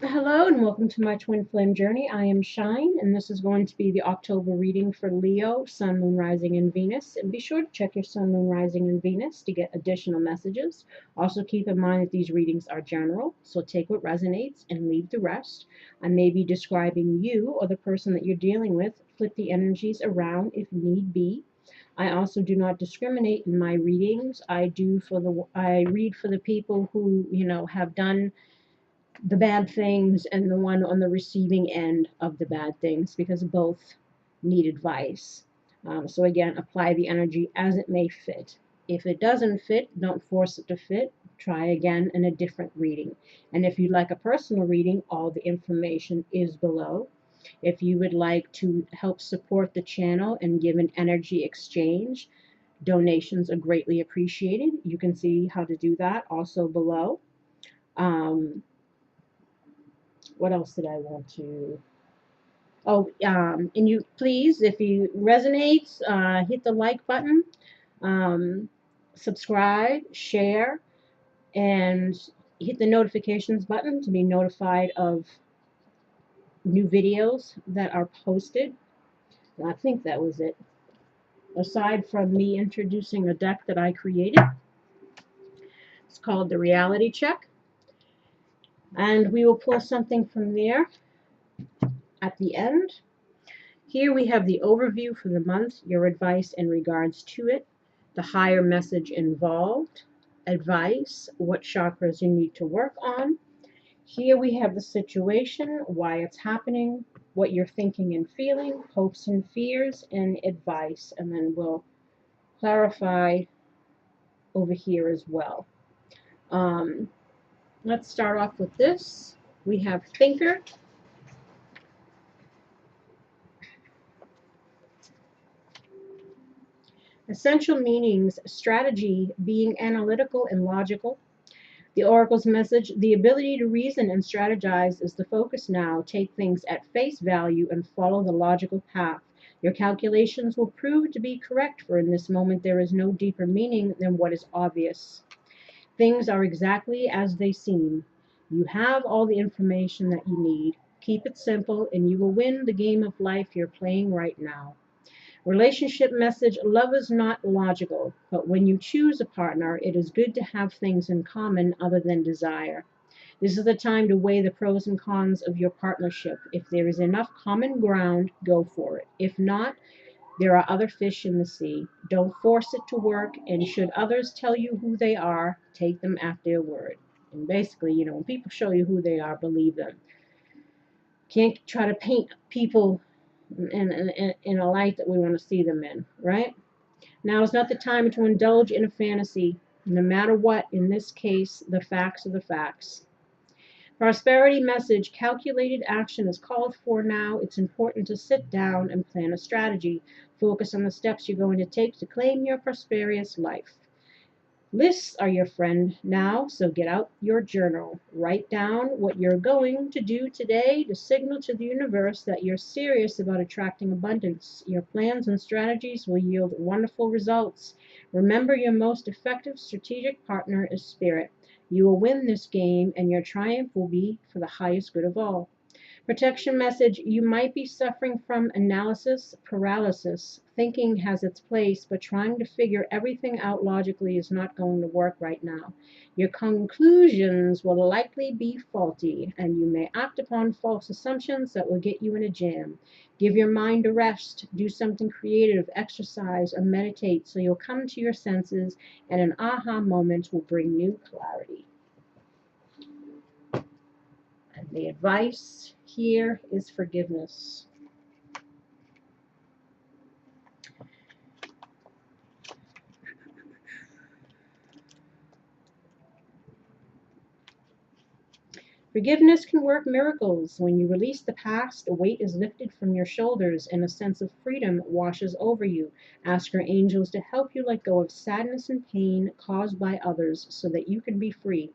Hello and welcome to my twin flame journey. I am Shine, and this is going to be the October reading for Leo, Sun, Moon, Rising, and Venus. And be sure to check your Sun, Moon, Rising, and Venus to get additional messages. Also, keep in mind that these readings are general, so take what resonates and leave the rest. I may be describing you or the person that you're dealing with. Flip the energies around if need be. I also do not discriminate in my readings. I read for the people who have done the bad things and the one on the receiving end of the bad things, because both need advice. So again, apply the energy as it may fit. If it doesn't fit, don't force it to fit. Try again in a different reading. And if you'd like a personal reading, all the information is below. If you would like to help support the channel and give an energy exchange, donations are greatly appreciated. You can see how to do that also below. Um, what else did I want to? Oh, and you please, if you resonates, hit the like button, um, subscribe, share, and hit the notifications button to be notified of new videos that are posted. And I think that was it. Aside from me introducing a deck that I created, it's called the Reality Check, and we will pull something from there at the end. Here we have the overview for the month, your advice in regards to it, the higher message involved, advice, what chakras you need to work on. Here we have the situation, why it's happening, what you're thinking and feeling, hopes and fears, and advice. And then we'll clarify over here as well. Let's start off with this. We have thinker. Essential meanings, strategy, being analytical and logical. The oracle's message, the ability to reason and strategize is the focus now. Take things at face value and follow the logical path. Your calculations will prove to be correct, for in this moment there is no deeper meaning than what is obvious. Things are exactly as they seem. You have all the information that you need. Keep it simple and you will win the game of life you're playing right now. Relationship message, love is not logical, but when you choose a partner, it is good to have things in common other than desire. This is the time to weigh the pros and cons of your partnership. If there is enough common ground, go for it. If not, there are other fish in the sea. Don't force it to work, and should others tell you who they are, take them at their word. And basically, when people show you who they are, believe them. Can't try to paint people in a light that we want to see them in, right? Now is not the time to indulge in a fantasy. No matter what, in this case, the facts are the facts. Prosperity message, calculated action is called for now. It's important to sit down and plan a strategy. Focus on the steps you're going to take to claim your prosperous life. Lists are your friend now, so get out your journal. Write down what you're going to do today to signal to the universe that you're serious about attracting abundance. Your plans and strategies will yield wonderful results. Remember, your most effective strategic partner is spirit. You will win this game, and your triumph will be for the highest good of all. Protection message, you might be suffering from analysis paralysis. Thinking has its place, but trying to figure everything out logically is not going to work right now. Your conclusions will likely be faulty, and you may act upon false assumptions that will get you in a jam. Give your mind a rest, do something creative, exercise, or meditate so you'll come to your senses, and an aha moment will bring new clarity. And the advice here is forgiveness. Forgiveness can work miracles. When you release the past, a weight is lifted from your shoulders and a sense of freedom washes over you. Ask your angels to help you let go of sadness and pain caused by others so that you can be free.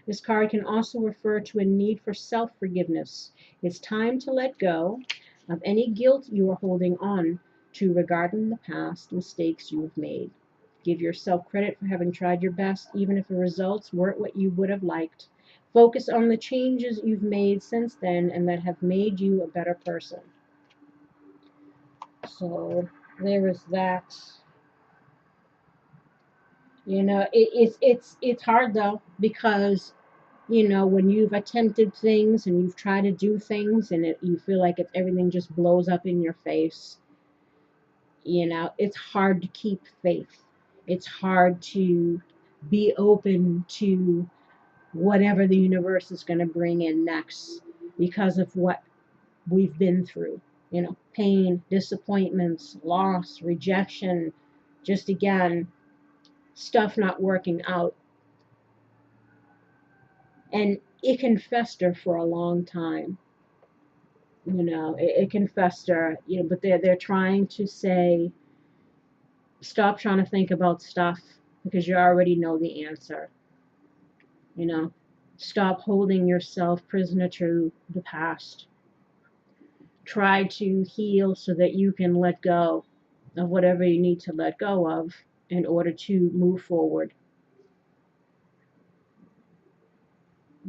This card can also refer to a need for self-forgiveness. It's time to let go of any guilt you are holding on to regarding the past mistakes you have made. Give yourself credit for having tried your best, even if the results weren't what you would have liked. Focus on the changes you've made since then and that have made you a better person. So there is that. It's hard though, because when you've attempted things and you've tried to do things and you feel like everything just blows up in your face. It's hard to keep faith. It's hard to be open to whatever the universe is going to bring in next, because of what we've been through. Pain, disappointments, loss, rejection, just again, stuff not working out. And it can fester for a long time. It can fester, but they're trying to say, stop trying to think about stuff because you already know the answer. Stop holding yourself prisoner to the past. Try to heal so that you can let go of whatever you need to let go of in order to move forward.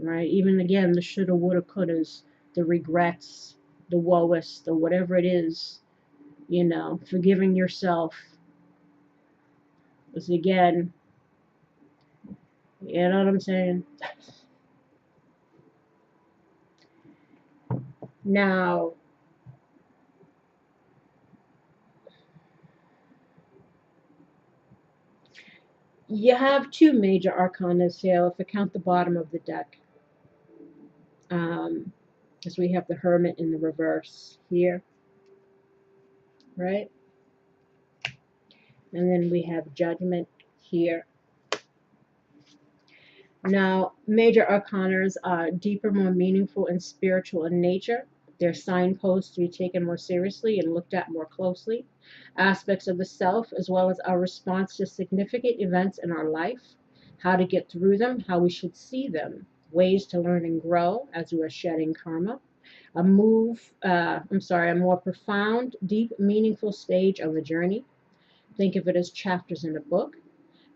Right? Even again, the shoulda, woulda, couldas, the regrets, the woeist, the whatever it is, forgiving yourself is again, you know what I'm saying? Now, you have two major arcanas here, if you count the bottom of the deck. As we have the Hermit in the reverse here, right? And then we have Judgment here. Now, major arcanas are deeper, more meaningful, and spiritual in nature. They're signposts to be taken more seriously and looked at more closely. Aspects of the self, as well as our response to significant events in our life, how to get through them, how we should see them, ways to learn and grow as we are shedding karma. A more profound, deep, meaningful stage of the journey. Think of it as chapters in a book,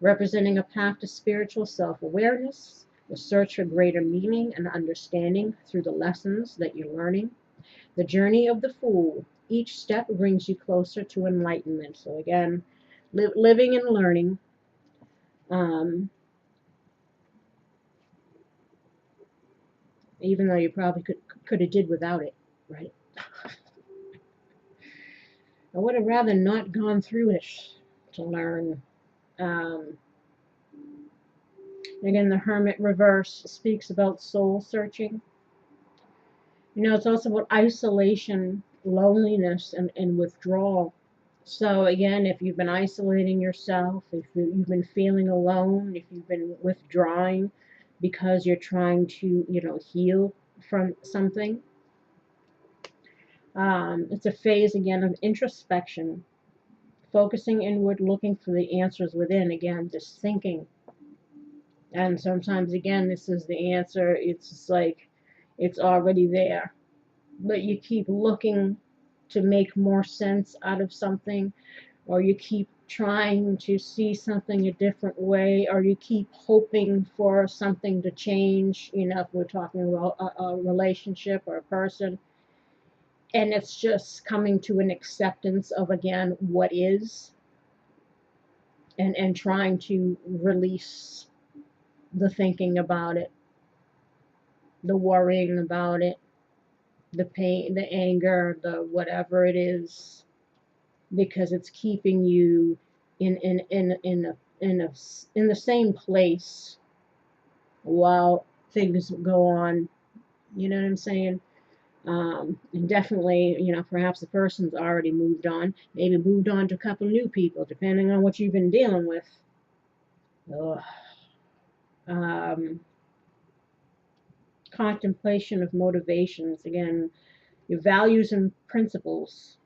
representing a path to spiritual self-awareness, the search for greater meaning and understanding through the lessons that you're learning. The journey of the Fool. Each step brings you closer to enlightenment. So again, living and learning. Even though you probably could have did without it, right? I would have rather not gone through it to learn. Again, the Hermit reverse speaks about soul searching. It's also about isolation, loneliness, and withdrawal. So again, if you've been isolating yourself, if you've been feeling alone, if you've been withdrawing because you're trying to, heal from something, it's a phase again of introspection, focusing inward, looking for the answers within. Again, just thinking. And sometimes again, this is the answer. It's just like it's already there, but you keep looking to make more sense out of something, or you keep trying to see something a different way, or you keep hoping for something to change, if we're talking about a relationship or a person, and it's just coming to an acceptance of, again, what is, and trying to release the thinking about it, the worrying about it, the pain, the anger, the whatever it is, because it's keeping you in the same place while things go on. You know what I'm saying? And definitely, perhaps the person's already moved on, maybe moved on to a couple new people, depending on what you've been dealing with. Ugh. Contemplation of motivations, again, your values and principles.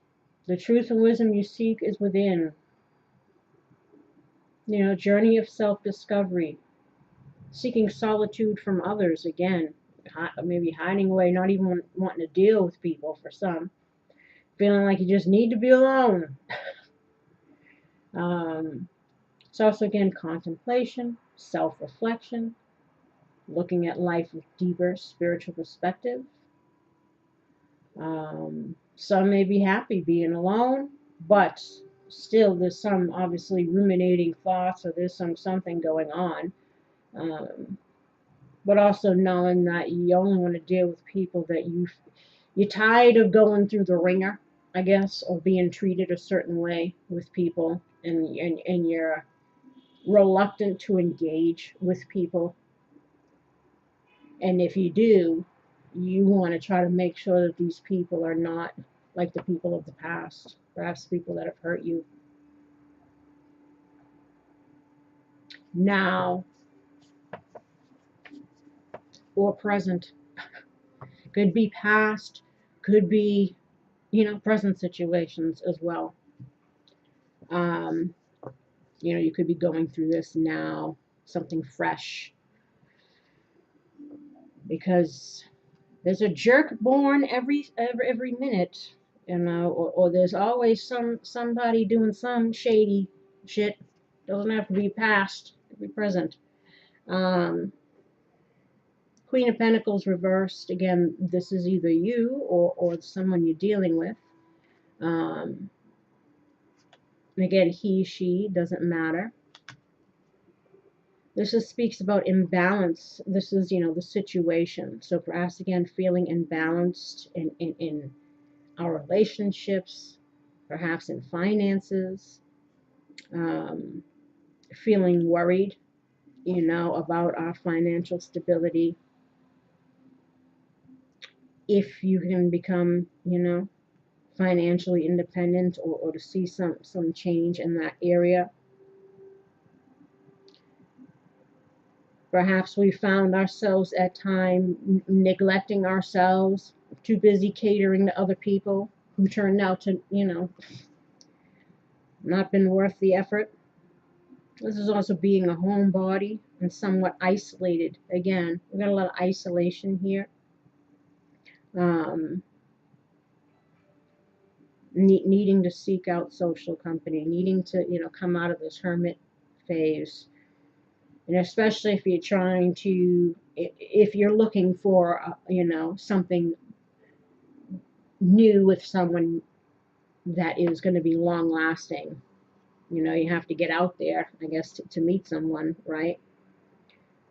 The truth and wisdom you seek is within. Journey of self-discovery, seeking solitude from others, again, maybe hiding away, not even wanting to deal with people for some, feeling like you just need to be alone. It's also, again, contemplation, self-reflection, looking at life with deeper spiritual perspective. Some may be happy being alone, but still there's some obviously ruminating thoughts, or there's something going on. Um, but also knowing that you only want to deal with people that you're tired of going through the ringer, I guess, or being treated a certain way with people, and you're reluctant to engage with people. And if you do, you want to try to make sure that these people are not like the people of the past, perhaps people that have hurt you. Now or present. Could be past, could be, present situations as well. Um, you could be going through this now, something fresh, because there's a jerk born every minute, or there's always somebody doing some shady shit. Doesn't have to be past, it could be present. Um, Queen of Pentacles reversed. Again, this is either you or someone you're dealing with. Um, and again, he, she, doesn't matter. This just speaks about imbalance. This is, the situation. So for us, again, feeling imbalanced in our relationships, perhaps in finances, um, feeling worried, about our financial stability. If you can become, financially independent, or to see some change in that area. Perhaps we found ourselves at time neglecting ourselves, too busy catering to other people who turned out to, not been worth the effort. This is also being a homebody and somewhat isolated. Again, we've got a lot of isolation here. Um, needing to seek out social company, needing to, come out of this hermit phase. And especially if you're trying to, if you're looking for, something new with someone that is going to be long lasting. You have to get out there, I guess, to meet someone, right?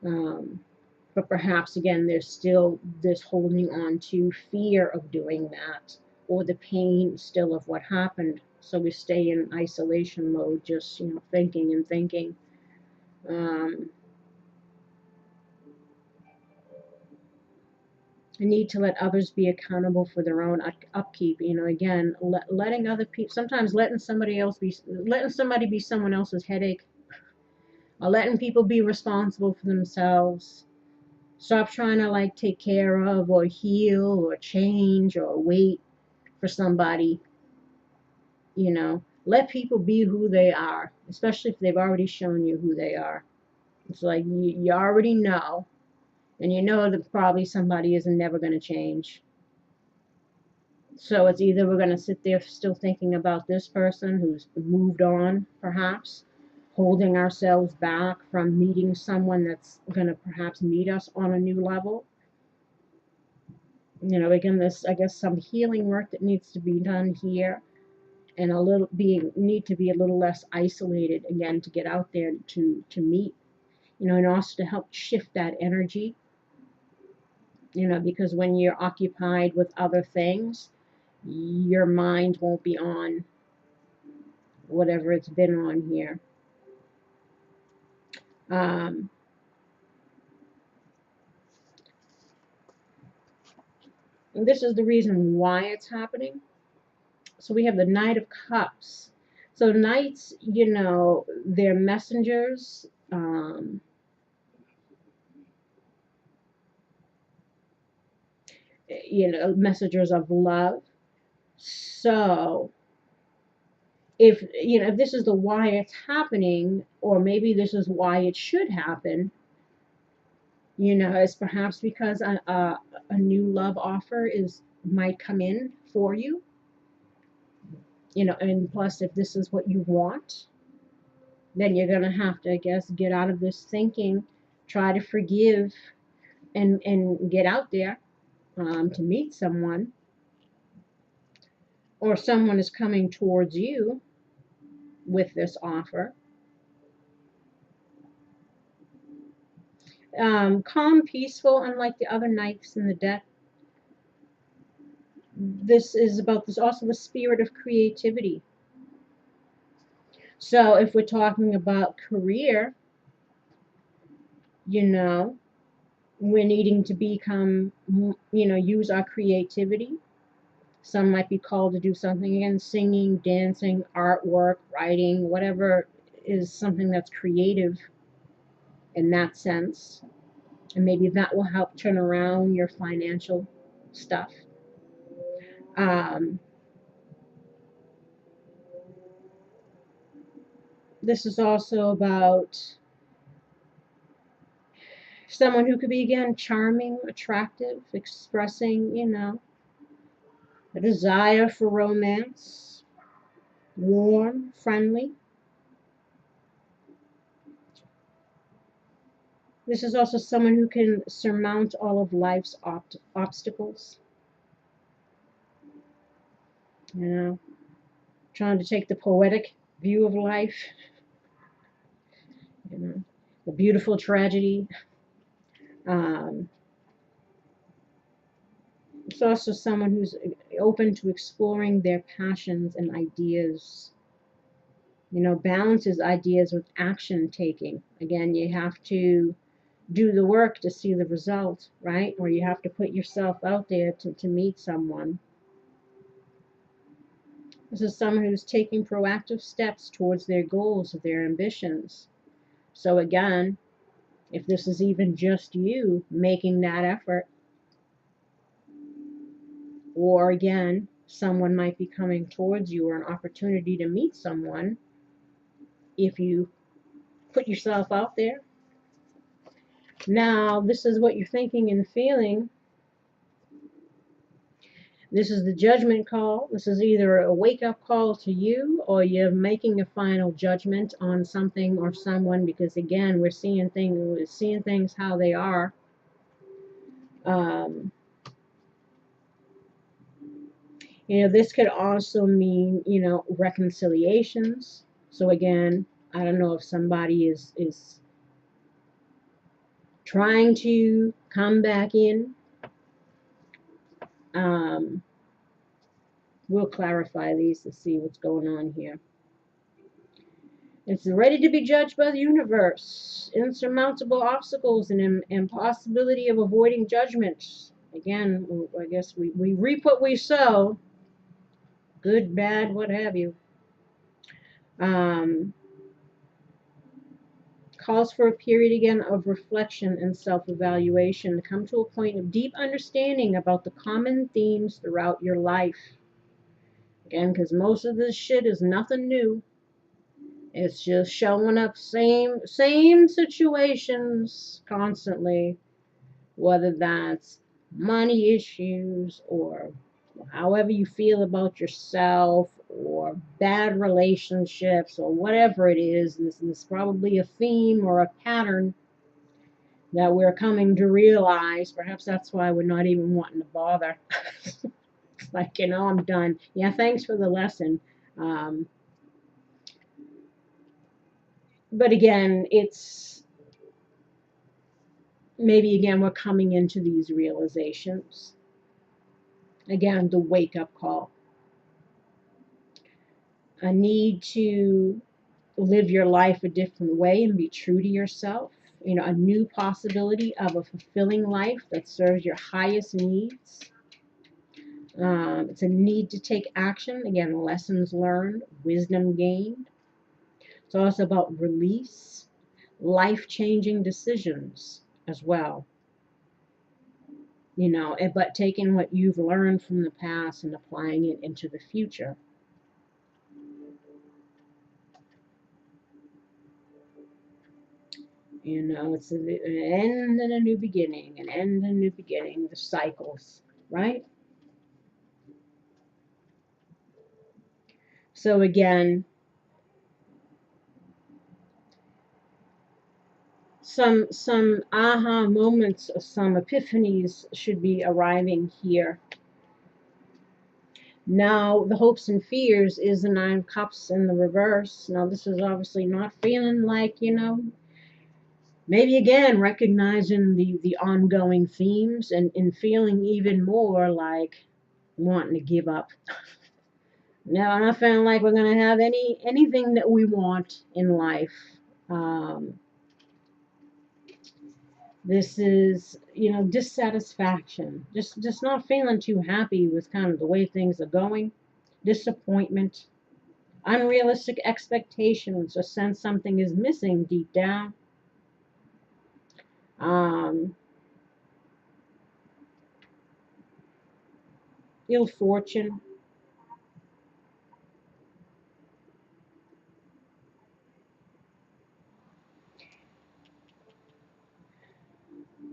But perhaps, again, there's still this holding on to fear of doing that, or the pain still of what happened. So we stay in isolation mode, just, thinking and thinking. The need to let others be accountable for their own upkeep. Again, letting other people, sometimes letting somebody be someone else's headache, or letting people be responsible for themselves. Stop trying to like take care of or heal or change or wait for somebody. Let people be who they are, especially if they've already shown you who they are. It's like you already know, and you know that probably somebody is never going to change. So it's either we're going to sit there still thinking about this person who's moved on, perhaps, holding ourselves back from meeting someone that's going to perhaps meet us on a new level. Again, this, I guess, some healing work that needs to be done here, and need to be a little less isolated, again, to get out there to meet, and also to help shift that energy, because when you're occupied with other things, your mind won't be on whatever it's been on here. And this is the reason why it's happening. So we have the Knight of Cups. So knights, they're messengers. Messengers of love. So if this is the why it's happening, or maybe this is why it should happen, it's perhaps because a new love offer might come in for you, and plus if this is what you want, then you're going to have to, I guess, get out of this thinking, try to forgive, and get out there to meet someone, or someone is coming towards you with this offer. Calm, peaceful, unlike the other knights in the deck. This is about this also the spirit of creativity. So if we're talking about career, you know, we're needing to become, use our creativity. Some might be called to do something again, singing, dancing, artwork, writing, whatever is something that's creative in that sense. And maybe that will help turn around your financial stuff. Um, this is also about someone who could be, again, charming, attractive, expressing, a desire for romance, warm, friendly. This is also someone who can surmount all of life's obstacles. Trying to take the poetic view of life, the beautiful tragedy. It's also someone who's open to exploring their passions and ideas. Balances ideas with action taking. Again, you have to do the work to see the result, right? Or you have to put yourself out there to meet someone. This is someone who's taking proactive steps towards their goals, their ambitions. So again, if this is even just you making that effort, or again, someone might be coming towards you, or an opportunity to meet someone, if you put yourself out there. Now, this is what you're thinking and feeling. This is the judgment call. This is either a wake-up call to you, or you're making a final judgment on something or someone, because again, we're seeing things how they are. This could also mean, reconciliations. So again, I don't know if somebody is trying to come back in. We'll clarify these to see what's going on here. It's ready to be judged by the universe. Insurmountable obstacles and impossibility of avoiding judgment. Again, I guess we reap what we sow. Good, bad, what have you. Calls for a period again of reflection and self-evaluation to come to a point of deep understanding about the common themes throughout your life. Again, because most of this shit is nothing new. It's just showing up same situations constantly, whether that's money issues or however you feel about yourself, or bad relationships, or whatever it is. This is probably a theme or a pattern that we're coming to realize. Perhaps that's why we're not even wanting to bother. It's like, I'm done. Yeah, thanks for the lesson. But again, it's maybe again we're coming into these realizations. Again, the wake-up call. A need to live your life a different way and be true to yourself. A new possibility of a fulfilling life that serves your highest needs. It's a need to take action. Again, lessons learned, wisdom gained. It's also about release, life-changing decisions as well. But taking what you've learned from the past and applying it into the future. It's an end and a new beginning, an end and a new beginning, the cycles, right? So again, some aha moments, some epiphanies should be arriving here. Now, the hopes and fears is the Nine of Cups in the reverse. Now, this is obviously not feeling like, maybe again recognizing the ongoing themes and feeling even more like wanting to give up. No, I'm not feeling like we're gonna have anything that we want in life. Um, this is, dissatisfaction. Just not feeling too happy with kind of the way things are going. Disappointment, unrealistic expectations, a sense something is missing deep down. Um, ill fortune.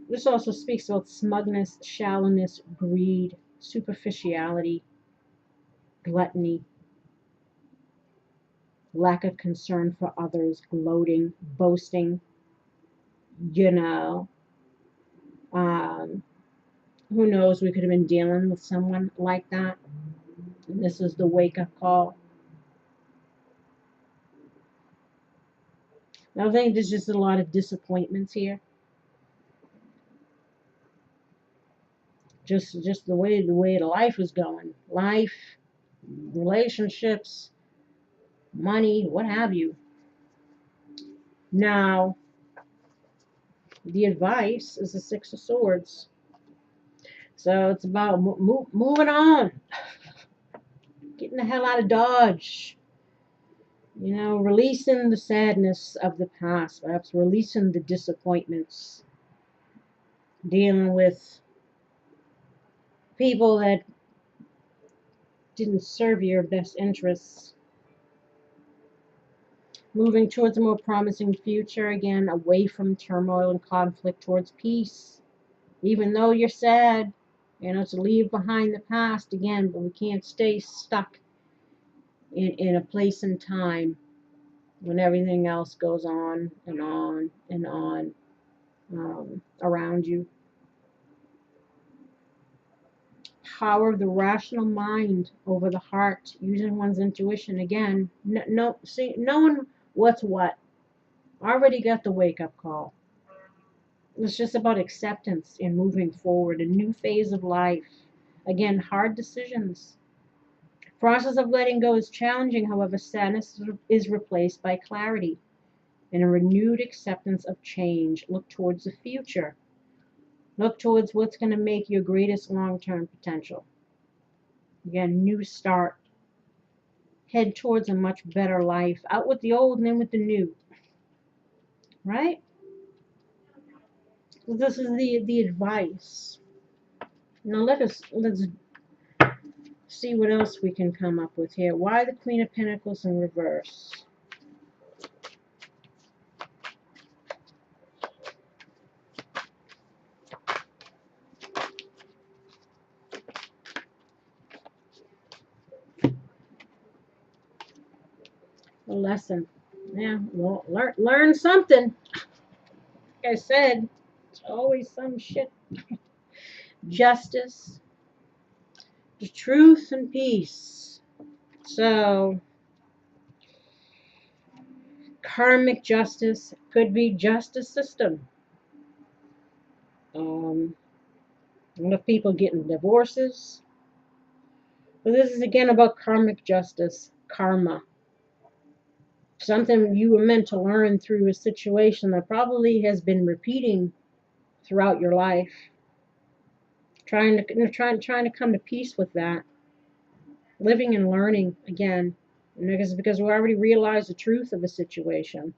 This also speaks about smugness, shallowness, greed, superficiality, gluttony, lack of concern for others, gloating, boasting, you know. Um, who knows? We could have been dealing with someone like that. And this is the wake up call. I think there's just a lot of disappointments here. Just the way the life is going. Life, relationships, money, what have you. Now, the advice is the Six of Swords. So it's about moving on, getting the hell out of Dodge. Releasing the sadness of the past, perhaps releasing the disappointments, dealing with people that didn't serve your best interests. Moving towards a more promising future, again, away from turmoil and conflict, towards peace. Even though you're sad, to leave behind the past again, but we can't stay stuck in a place and time when everything else goes on and on and on around you. Power of the rational mind over the heart, using one's intuition again. No, see, knowing what's what. Already got the wake up call. It's just about acceptance and moving forward, a new phase of life. Again, hard decisions. Process of letting go is challenging, however, sadness is replaced by clarity and a renewed acceptance of change. Look towards the future. Look towards what's going to make your greatest long term potential. Again, new start. Head towards a much better life. Out with the old and in with the new. Right? So this is the advice. Now let's see what else we can come up with here. Why the Queen of Pentacles in reverse? A lesson. Yeah, well, learn something. Like I said, it's always some shit. Justice, the truth, and peace. So, karmic justice could be justice system. A lot of people getting divorces. But this is again about karmic justice, karma. Something you were meant to learn through a situation that probably has been repeating throughout your life. Trying to come to peace with that. Living and learning again. Because we already realized the truth of a situation.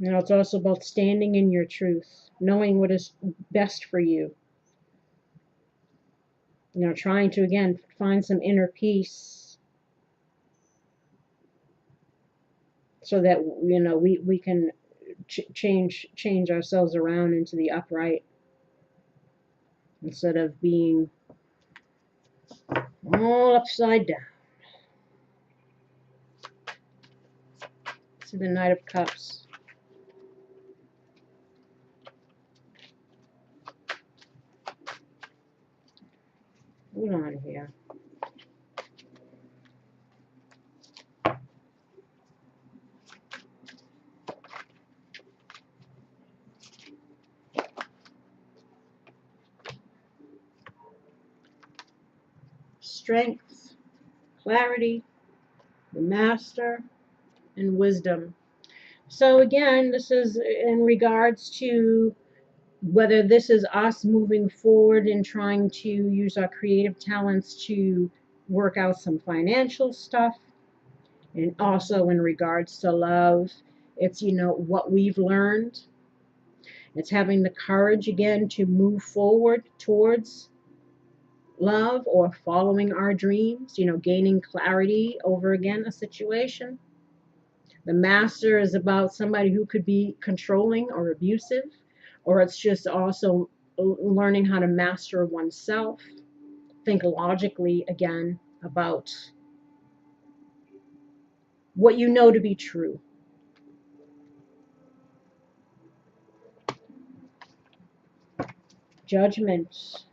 It's also about standing in your truth, knowing what is best for you. Trying to again find some inner peace so that we can change ourselves around into the upright instead of being all upside down. See the Knight of Cups. Hold on here. Strength, clarity, the master, and wisdom. So again, this is in regards to whether this is us moving forward and trying to use our creative talents to work out some financial stuff, and also in regards to love, it's, what we've learned. It's having the courage again to move forward towards love or following our dreams, gaining clarity over again a situation. The master is about somebody who could be controlling or abusive, or it's just also learning how to master oneself, think logically again about what you know to be true. Judgment.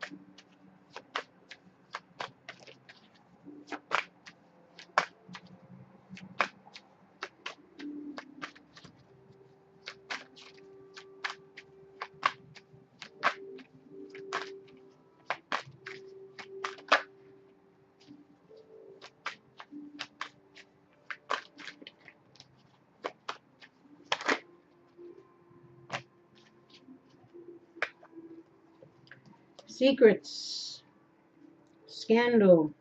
Secrets. Scandal.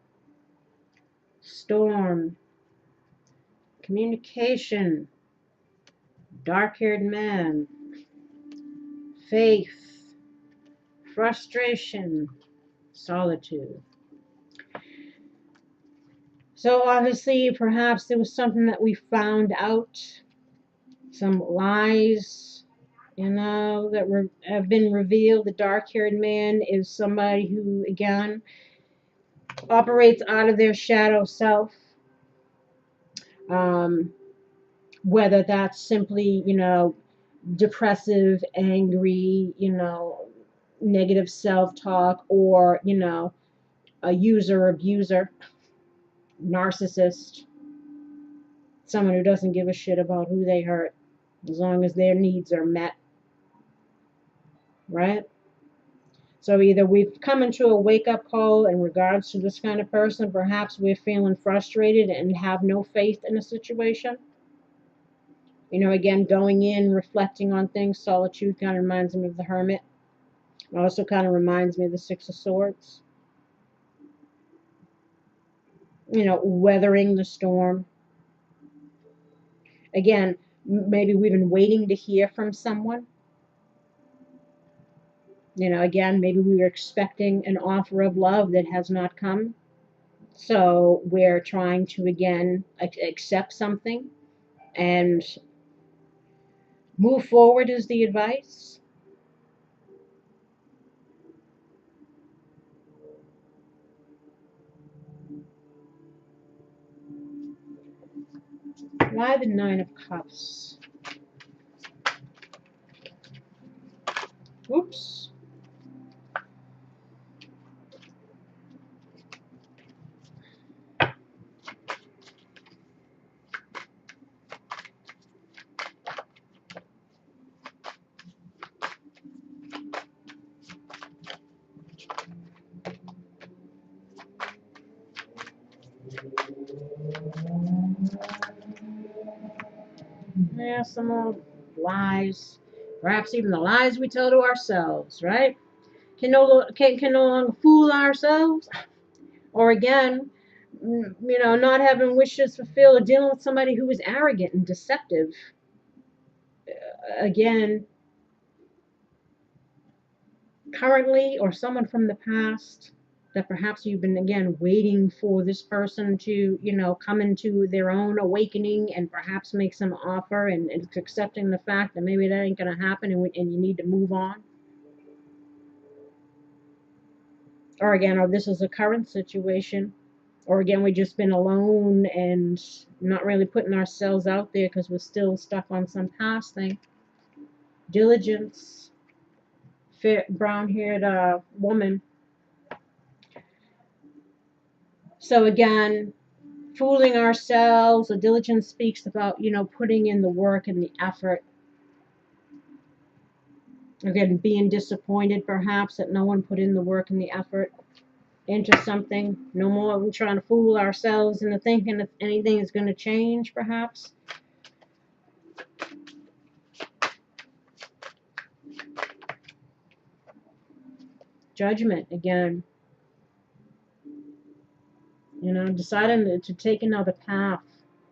Storm. Communication. Dark-haired man. Faith. Frustration. Solitude. So obviously, perhaps there was something that we found out, some lies, that have been revealed. The dark-haired man is somebody who, again, operates out of their shadow self. Um, whether that's simply, depressive, angry, negative self-talk, or, a user, abuser, narcissist, someone who doesn't give a shit about who they hurt as long as their needs are met, right? So either we've come into a wake-up call in regards to this kind of person, perhaps we're feeling frustrated and have no faith in a situation. Again, going in, reflecting on things, solitude kind of reminds me of the hermit. It also kind of reminds me of the Six of Swords. Weathering the storm. Again, maybe we've been waiting to hear from someone. Again, maybe we were expecting an offer of love that has not come. So we're trying to, again, accept something and move forward is the advice. Why the Nine of Cups? Oops. Yeah, some more lies. Perhaps even the lies we tell to ourselves, right? Can no longer fool ourselves. Or again, not having wishes fulfilled, or dealing with somebody who is arrogant and deceptive. Again, currently, or someone from the past, that perhaps you've been, again, waiting for this person to, come into their own awakening and perhaps make some offer, and accepting the fact that maybe that ain't going to happen, and you need to move on. Or again, or this is a current situation. Or again, we've just been alone and not really putting ourselves out there because we're still stuck on some past thing. Diligence. Brown-haired woman. So again, fooling ourselves, the diligence speaks about, putting in the work and the effort. Again, being disappointed perhaps that no one put in the work and the effort into something. No more we trying to fool ourselves into thinking that anything is going to change, perhaps. Judgment again. Deciding to take another path,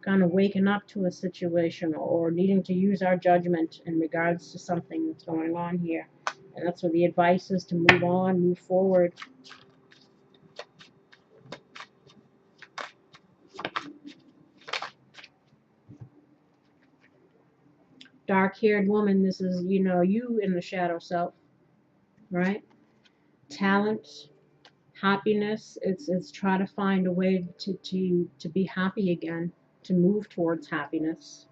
kind of waking up to a situation or needing to use our judgment in regards to something that's going on here. And that's what the advice is, to move on, move forward. Dark-haired woman, this is, you in the shadow self, right? Talent, happiness, it's try to find a way to be happy again, to move towards happiness.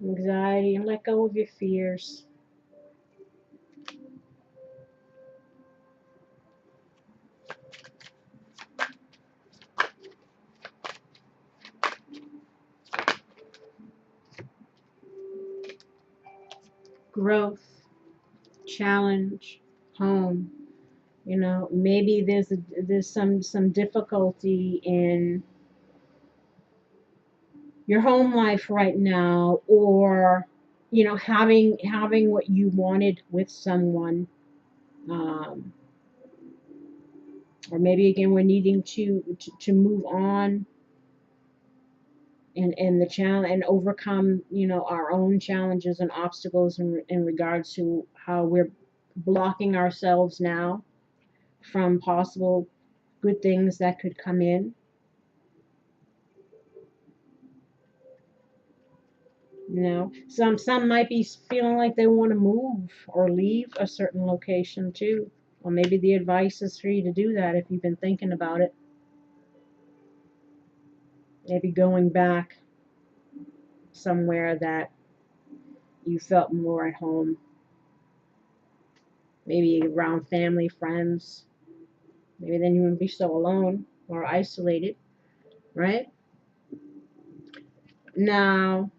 Anxiety, and let go of your fears. Growth, challenge, home. Maybe there's some difficulty in your home life right now, or having what you wanted with someone, um, or maybe again we're needing to move on and the challenge and overcome our own challenges and obstacles in regards to how we're blocking ourselves now from possible good things that could come in. Some might be feeling like they want to move or leave a certain location too. Or maybe the advice is for you to do that if you've been thinking about it. Maybe going back somewhere that you felt more at home. Maybe around family, friends. Maybe then you wouldn't be so alone or isolated, right? Now,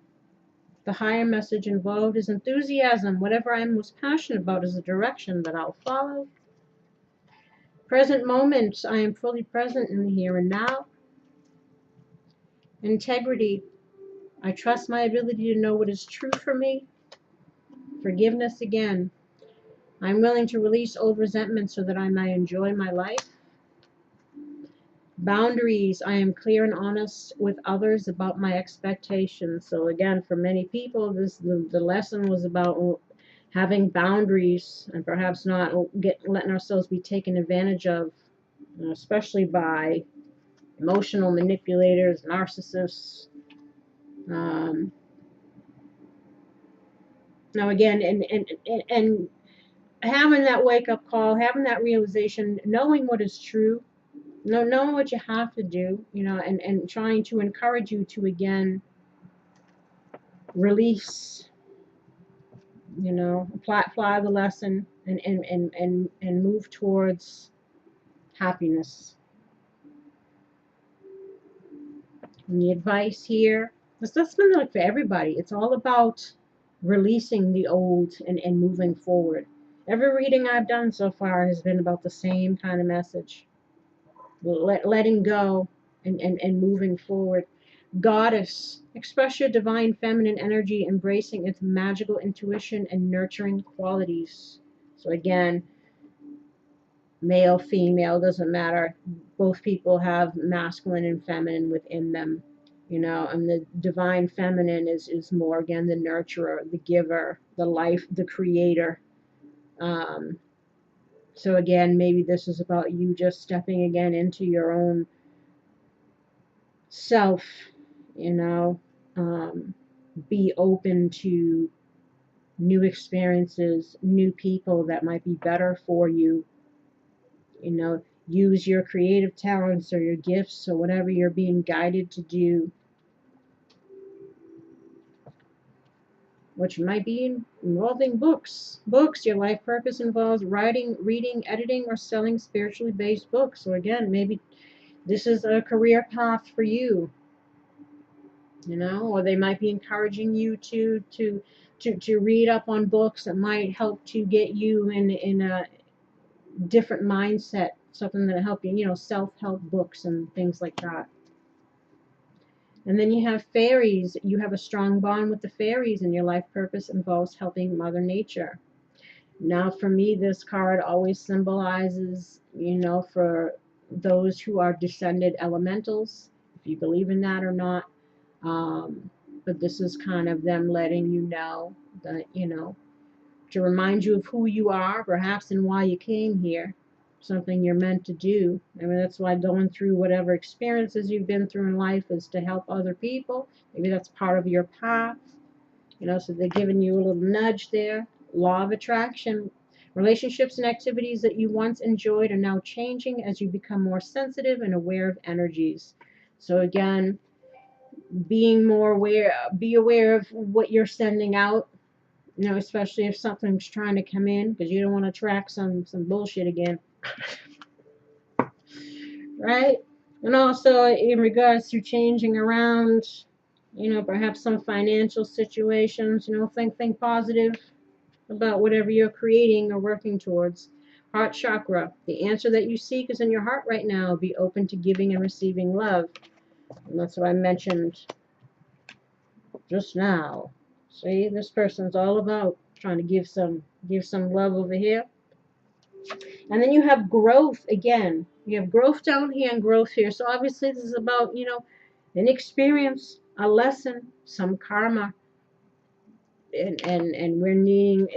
the higher message involved is enthusiasm. Whatever I'm most passionate about is the direction that I'll follow. Present moment, I am fully present in the here and now. Integrity, I trust my ability to know what is true for me. Forgiveness again, I'm willing to release old resentment so that I may enjoy my life. Boundaries, I am clear and honest with others about my expectations. So again, for many people, the lesson was about having boundaries and perhaps not letting ourselves be taken advantage of, especially by emotional manipulators, narcissists. Now again, and having that wake up call, having that realization, knowing what is true, knowing what you have to do, and trying to encourage you to again release, apply the lesson and move towards happiness. And the advice here, that's been like for everybody. It's all about releasing the old and moving forward. Every reading I've done so far has been about the same kind of message. Letting go and moving forward. Goddess, express your divine feminine energy, embracing its magical intuition and nurturing qualities. So again, male, female, doesn't matter. Both people have masculine and feminine within them, and the divine feminine is more, again, the nurturer, the giver, the life, the creator. Um, so again, maybe this is about you just stepping again into your own self, you know, um, be open to new experiences, new people that might be better for you, You know, use your creative talents or your gifts or whatever you're being guided to do, which might be involving books. Books, your life purpose involves writing, reading, editing, or selling spiritually based books. So again, maybe this is a career path for you, you know, or they might be encouraging you to read up on books that might help to get you in a different mindset, something that help you, you know, self-help books and things like that. And then you have fairies. You have a strong bond with the fairies, and your life purpose involves helping Mother Nature. Now, for me, this card always symbolizes, you know, for those who are descended elementals, if you believe in that or not. But this is kind of them letting you know that, you know, to remind you of who you are, perhaps, and why you came here. Something you're meant to do. I mean, that's why going through whatever experiences you've been through in life is to help other people. Maybe that's part of your path. You know, so they're giving you a little nudge there. Law of attraction. Relationships and activities that you once enjoyed are now changing as you become more sensitive and aware of energies. So again, being more aware, be aware of what you're sending out, you know, especially if something's trying to come in, because you don't want to attract some bullshit again, right? And also in regards to changing around, you know, perhaps some financial situations, you know, think positive about whatever you're creating or working towards. Heart chakra. The answer that you seek is in your heart right now. Be open to giving and receiving love. And that's what I mentioned just now. See, this person's all about trying to give some love over here. And then you have growth again. You have growth down here and growth here. So obviously this is about, you know, an experience, a lesson, some karma. And we're needing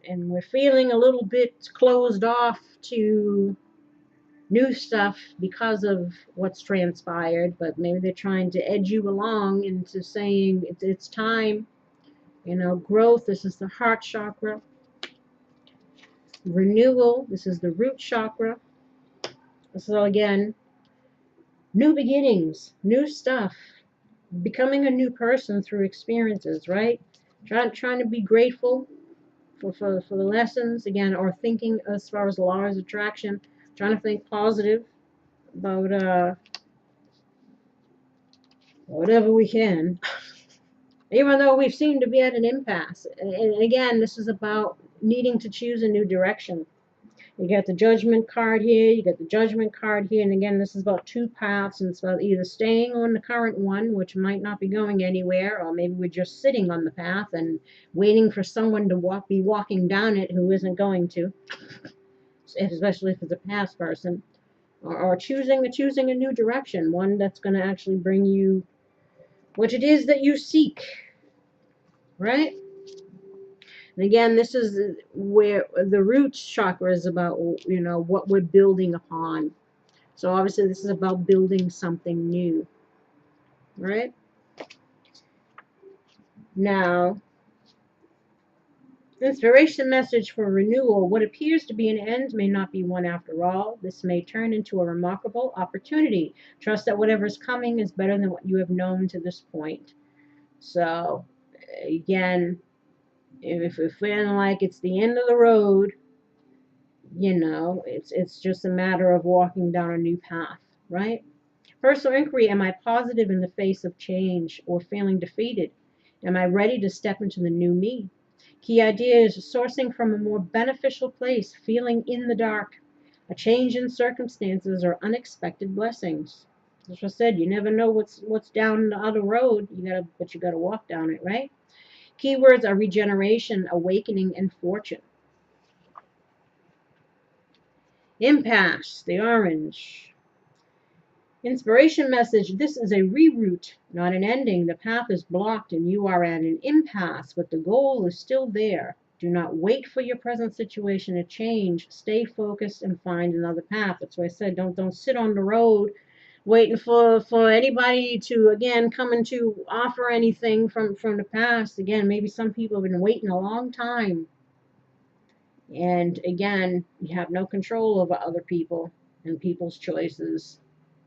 and we're feeling a little bit closed off to new stuff because of what's transpired, but maybe they're trying to edge you along into saying it's time. You know, growth, this is the heart chakra. Renewal, this is the root chakra. This is all, again, new beginnings, new stuff, becoming a new person through experiences, right? Trying to be grateful for the lessons, again, or thinking as far as law of attraction, trying to think positive about whatever we can, even though we seem to be at an impasse. And again, this is about needing to choose a new direction. You got the judgment card here, you got the judgment card here, and again, this is about two paths, and it's about either staying on the current one, which might not be going anywhere, or maybe we're just sitting on the path and waiting for someone to be walking down it who isn't going to, especially if it's a past person, or choosing a new direction, one that's going to actually bring you what it is that you seek, right? And again, this is where the root chakra is about, you know, what we're building upon. So obviously this is about building something new, right? Now, inspiration message for renewal. What appears to be an end may not be one after all. This may turn into a remarkable opportunity. Trust that whatever is coming is better than what you have known to this point. So, again, if we're feeling like it's the end of the road, you know, it's just a matter of walking down a new path, right? Personal inquiry, am I positive in the face of change or feeling defeated? Am I ready to step into the new me? Key idea is sourcing from a more beneficial place, feeling in the dark, a change in circumstances or unexpected blessings. As I said, you never know what's down the other road. But you gotta walk down it, right? Keywords are regeneration, awakening, and fortune. Impasse, the orange. Inspiration message, this is a reroute, not an ending. The path is blocked and you are at an impasse, but the goal is still there. Do not wait for your present situation to change. Stay focused and find another path. That's why I said don't sit on the road waiting for anybody to, again, come in to offer anything from the past. Again, maybe some people have been waiting a long time. And again, you have no control over other people and people's choices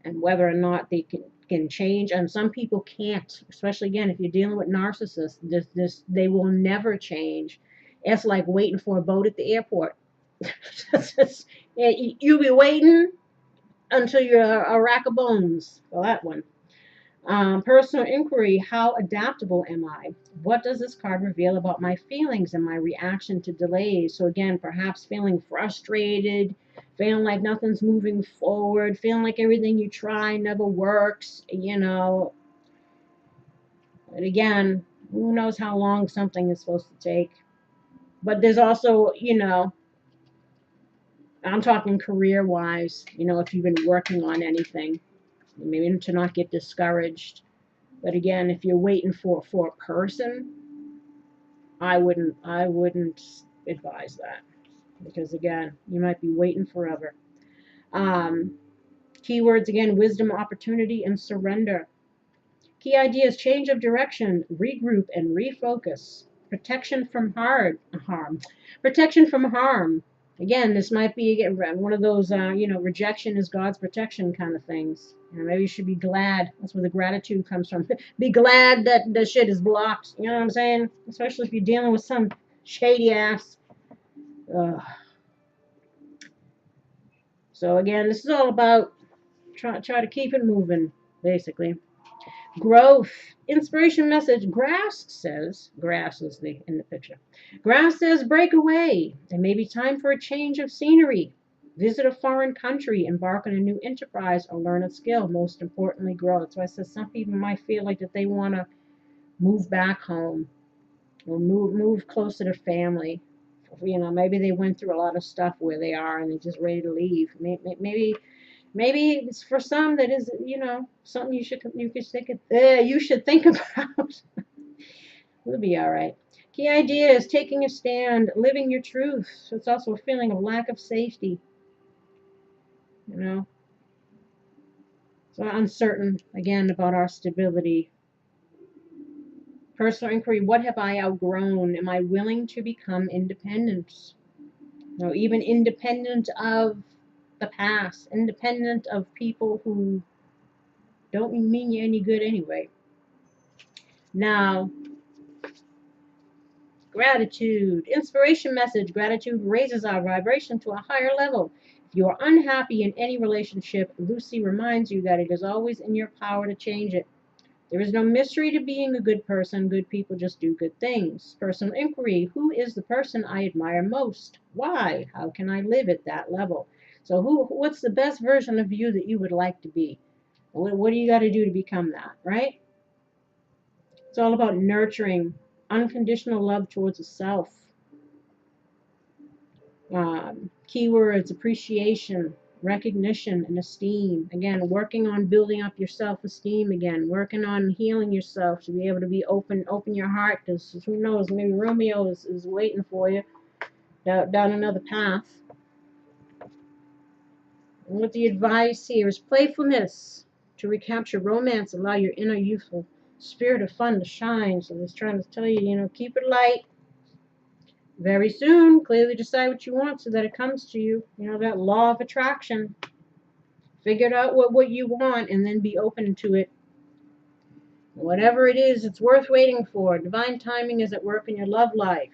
and whether or not they can change. And some people can't, especially again, if you're dealing with narcissists, they will never change. It's like waiting for a boat at the airport. You'll be waiting until you're a rack of bones for that one. Personal inquiry, how adaptable am I? What does this card reveal about my feelings and my reaction to delays? So, again, perhaps feeling frustrated, feeling like nothing's moving forward, feeling like everything you try never works, you know. And again, who knows how long something is supposed to take? But there's also, I'm talking career wise, if you've been working on anything, maybe to not get discouraged. But again, if you're waiting for a person, I wouldn't advise that because again, you might be waiting forever. Um, Keywords again: wisdom, opportunity, and surrender. Key ideas: change of direction, regroup, and refocus. Protection from harm. Protection from harm. Again, this might be again, one of those, rejection is God's protection kind of things. Maybe you should be glad. That's where the gratitude comes from. Be glad that the shit is blocked. You know what I'm saying? Especially if you're dealing with some shady ass. Uh, so again, this is all about try to keep it moving, basically. Growth. Inspiration message. Grass is in the picture. Grass says break away. It may be time for a change of scenery. Visit a foreign country, embark on a new enterprise, or learn a skill. Most importantly, grow. That's why I said some people might feel like that they want to move back home or move closer to family. Maybe they went through a lot of stuff where they are and they're just ready to leave. Maybe it's for some that is, something you should think about. We'll be all right. Key idea is taking a stand, living your truth. So it's also a feeling of lack of safety. You know, so uncertain again about our stability. Personal inquiry: what have I outgrown? Am I willing to become independent? Even independent of the past, independent of people who don't mean you any good anyway. Now, gratitude. Inspiration message. Gratitude raises our vibration to a higher level. If you are unhappy in any relationship, Lucy reminds you that it is always in your power to change it. There is no mystery to being a good person. Good people just do good things. Personal inquiry. Who is the person I admire most? Why? How can I live at that level? So what's the best version of you that you would like to be? What do you got to do to become that, right? It's all about nurturing unconditional love towards the self. Keywords: appreciation, recognition, and esteem. Again, working on building up your self-esteem again, working on healing yourself to be able to be open your heart, because who knows, maybe Romeo is waiting for you down another path. And what the advice here is: playfulness to recapture romance, allow your inner youthful spirit of fun to shine. So it's trying to tell you, keep it light. Very soon, clearly decide what you want so that it comes to you. That law of attraction. Figure out what you want and then be open to it. Whatever it is, it's worth waiting for. Divine timing is at work in your love life.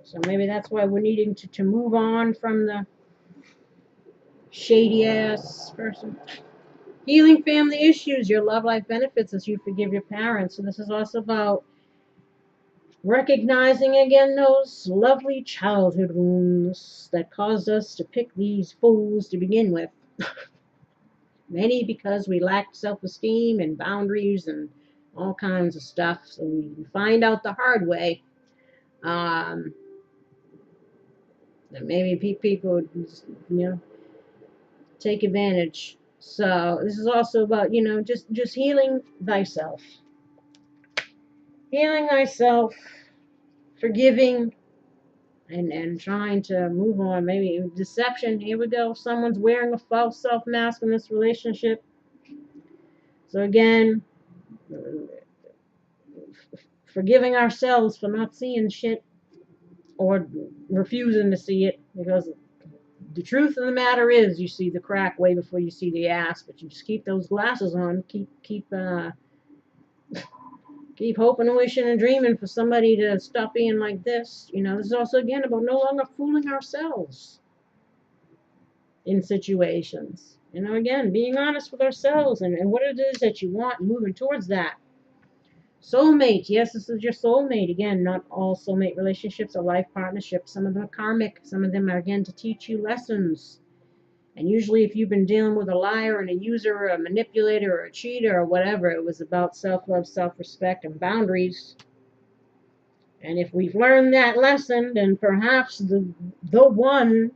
So maybe that's why we're needing to move on from the shady ass person. Healing family issues. Your love life benefits as you forgive your parents. So this is also about recognizing again those lovely childhood wounds that caused us to pick these fools to begin with. Many because we lacked self-esteem and boundaries and all kinds of stuff. So we find out the hard way that maybe people, take advantage. So this is also about, just healing thyself. Healing thyself, forgiving, and trying to move on. Maybe deception. Here we go. Someone's wearing a false self mask in this relationship. So again, forgiving ourselves for not seeing shit. or refusing to see it, because the truth of the matter is you see the crack way before you see the ass. But you just keep those glasses on, keep hoping and wishing and dreaming for somebody to stop being like this. This is also again about no longer fooling ourselves in situations. Again, being honest with ourselves and what it is that you want, moving towards that. Soulmate, yes, this is your soulmate. Again, not all soulmate relationships are life partnerships. Some of them are karmic. Some of them are, again, to teach you lessons. And usually if you've been dealing with a liar and a user or a manipulator or a cheater or whatever, it was about self-love, self-respect, and boundaries. And if we've learned that lesson, then perhaps the one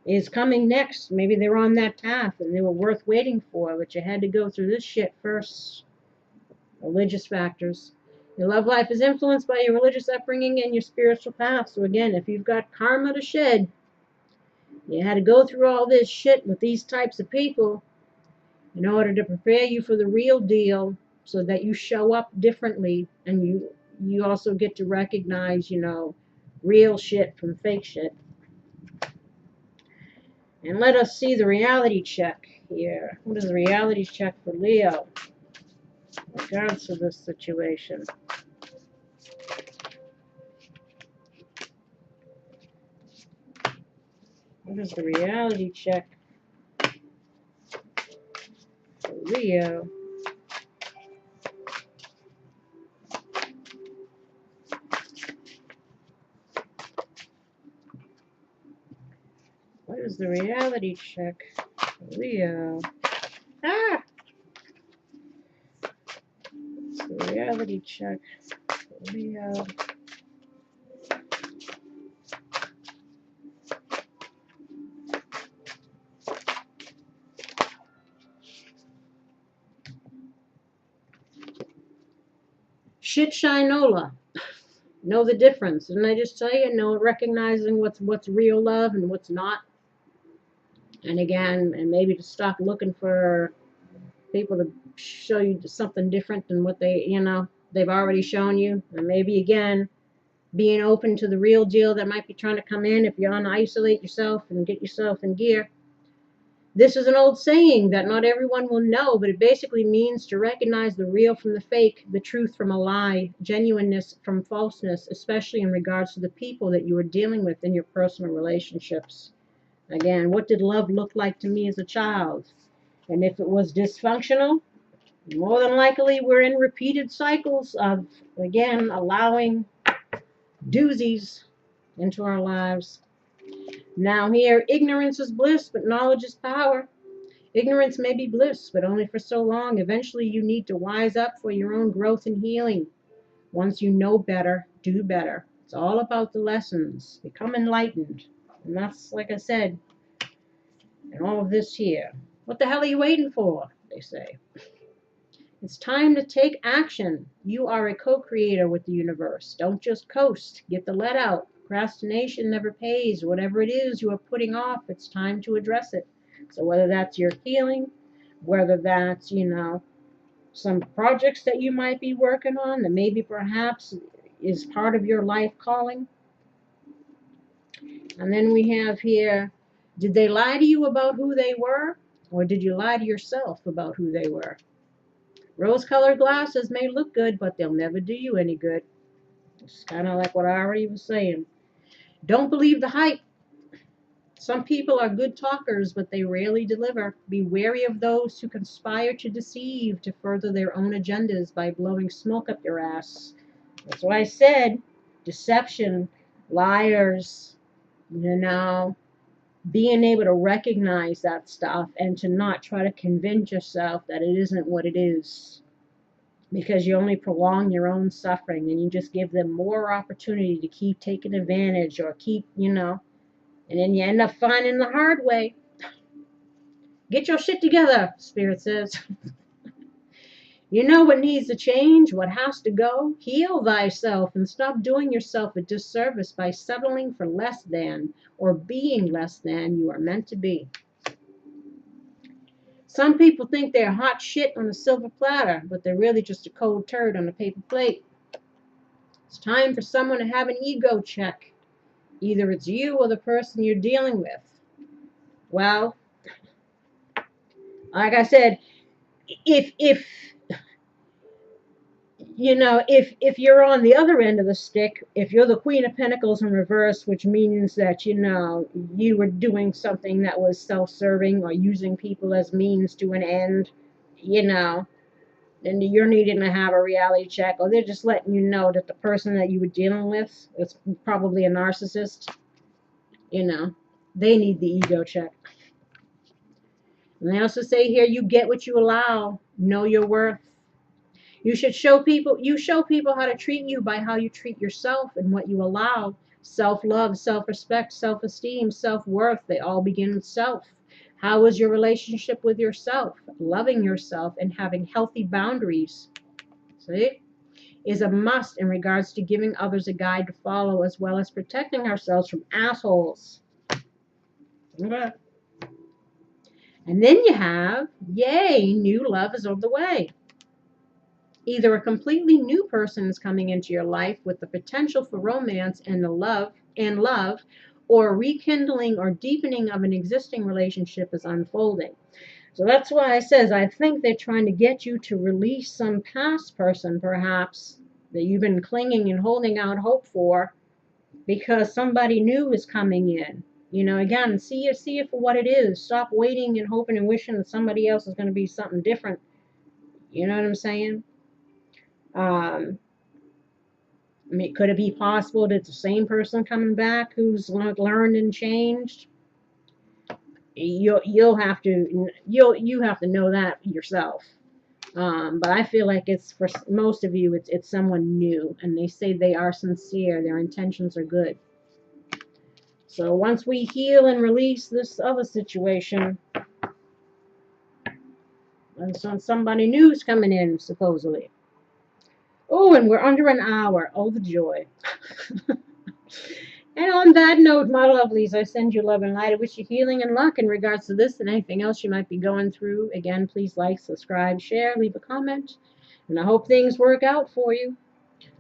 is coming next. Maybe they're on that path and they were worth waiting for, but you had to go through this shit first. Religious factors. Your love life is influenced by your religious upbringing and your spiritual path. So again, if you've got karma to shed, you had to go through all this shit with these types of people in order to prepare you for the real deal, so that you show up differently and you also get to recognize, real shit from fake shit. And let us see the reality check here. What is the reality check for Leo in regards to this situation? What is the reality check for Leo? What is the reality check for Leo? Ah! What's the reality check for Leo? Shit shinola. Know the difference. Didn't I just tell you? Recognizing what's real love and what's not. And again, and maybe to stop looking for people to show you something different than what they've already shown you. And maybe again, being open to the real deal that might be trying to come in if you want to isolate yourself and get yourself in gear. This is an old saying that not everyone will know, but it basically means to recognize the real from the fake, the truth from a lie, genuineness from falseness, especially in regards to the people that you are dealing with in your personal relationships. Again, what did love look like to me as a child? And if it was dysfunctional, more than likely we're in repeated cycles of, again, allowing doozies into our lives. Now here, ignorance is bliss, but knowledge is power. Ignorance may be bliss, but only for so long. Eventually you need to wise up for your own growth and healing. Once you know better, do better. It's all about the lessons. Become enlightened. And that's, like I said, in all of this here. What the hell are you waiting for? They say. It's time to take action. You are a co-creator with the universe. Don't just coast. Get the let out. Procrastination never pays. Whatever it is you are putting off, it's time to address it. So whether that's your healing, whether that's, some projects that you might be working on that maybe perhaps is part of your life calling. And then we have here, did they lie to you about who they were? Or did you lie to yourself about who they were? Rose-colored glasses may look good, but they'll never do you any good. It's kind of like what I already was saying. Don't believe the hype. Some people are good talkers, but they rarely deliver. Be wary of those who conspire to deceive, to further their own agendas by blowing smoke up your ass. That's why I said deception, liars, being able to recognize that stuff and to not try to convince yourself that it isn't what it is, because you only prolong your own suffering and you just give them more opportunity to keep taking advantage or keep, and then you end up finding the hard way. Get your shit together, Spirit says. You know what needs to change, what has to go. Heal thyself and stop doing yourself a disservice by settling for less than or being less than you are meant to be. Some people think they're hot shit on a silver platter, but they're really just a cold turd on a paper plate. It's time for someone to have an ego check. Either it's you or the person you're dealing with. Well, like I said, if if you're on the other end of the stick, if you're the Queen of Pentacles in reverse, which means that you were doing something that was self-serving or using people as means to an end, you know, and you're needing to have a reality check, or they're just letting you know that the person that you were dealing with is probably a narcissist, you know, they need the ego check. And they also say here, you get what you allow, know your worth. You show people how to treat you by how you treat yourself and what you allow. Self-love, self-respect, self-esteem, self-worth, they all begin with self. How is your relationship with yourself? Loving yourself and having healthy boundaries, see, is a must in regards to giving others a guide to follow, as well as protecting ourselves from assholes. Okay. And then you have, yay, new love is on the way. Either a completely new person is coming into your life with the potential for romance and love, or a rekindling or deepening of an existing relationship is unfolding. So that's why I says I think they're trying to get you to release some past person, perhaps, that you've been clinging and holding out hope for, because somebody new is coming in. Again, see it for what it is. Stop waiting and hoping and wishing that somebody else is going to be something different. You know what I'm saying? Um, could it be possible that it's the same person coming back who's learned and changed? You have to know that yourself. But I feel like it's for most of you, it's someone new, and they say they are sincere. Their intentions are good. So once we heal and release this other situation, and so somebody new is coming in supposedly. Oh, and we're under an hour. Oh, the joy. And on that note, my lovelies, I send you love and light. I wish you healing and luck in regards to this and anything else you might be going through. Again, please like, subscribe, share, leave a comment. And I hope things work out for you.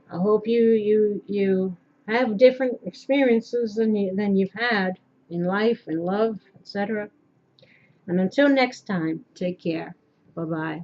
I hope you have different experiences than you've had in life and love, etc. And until next time, take care. Bye-bye.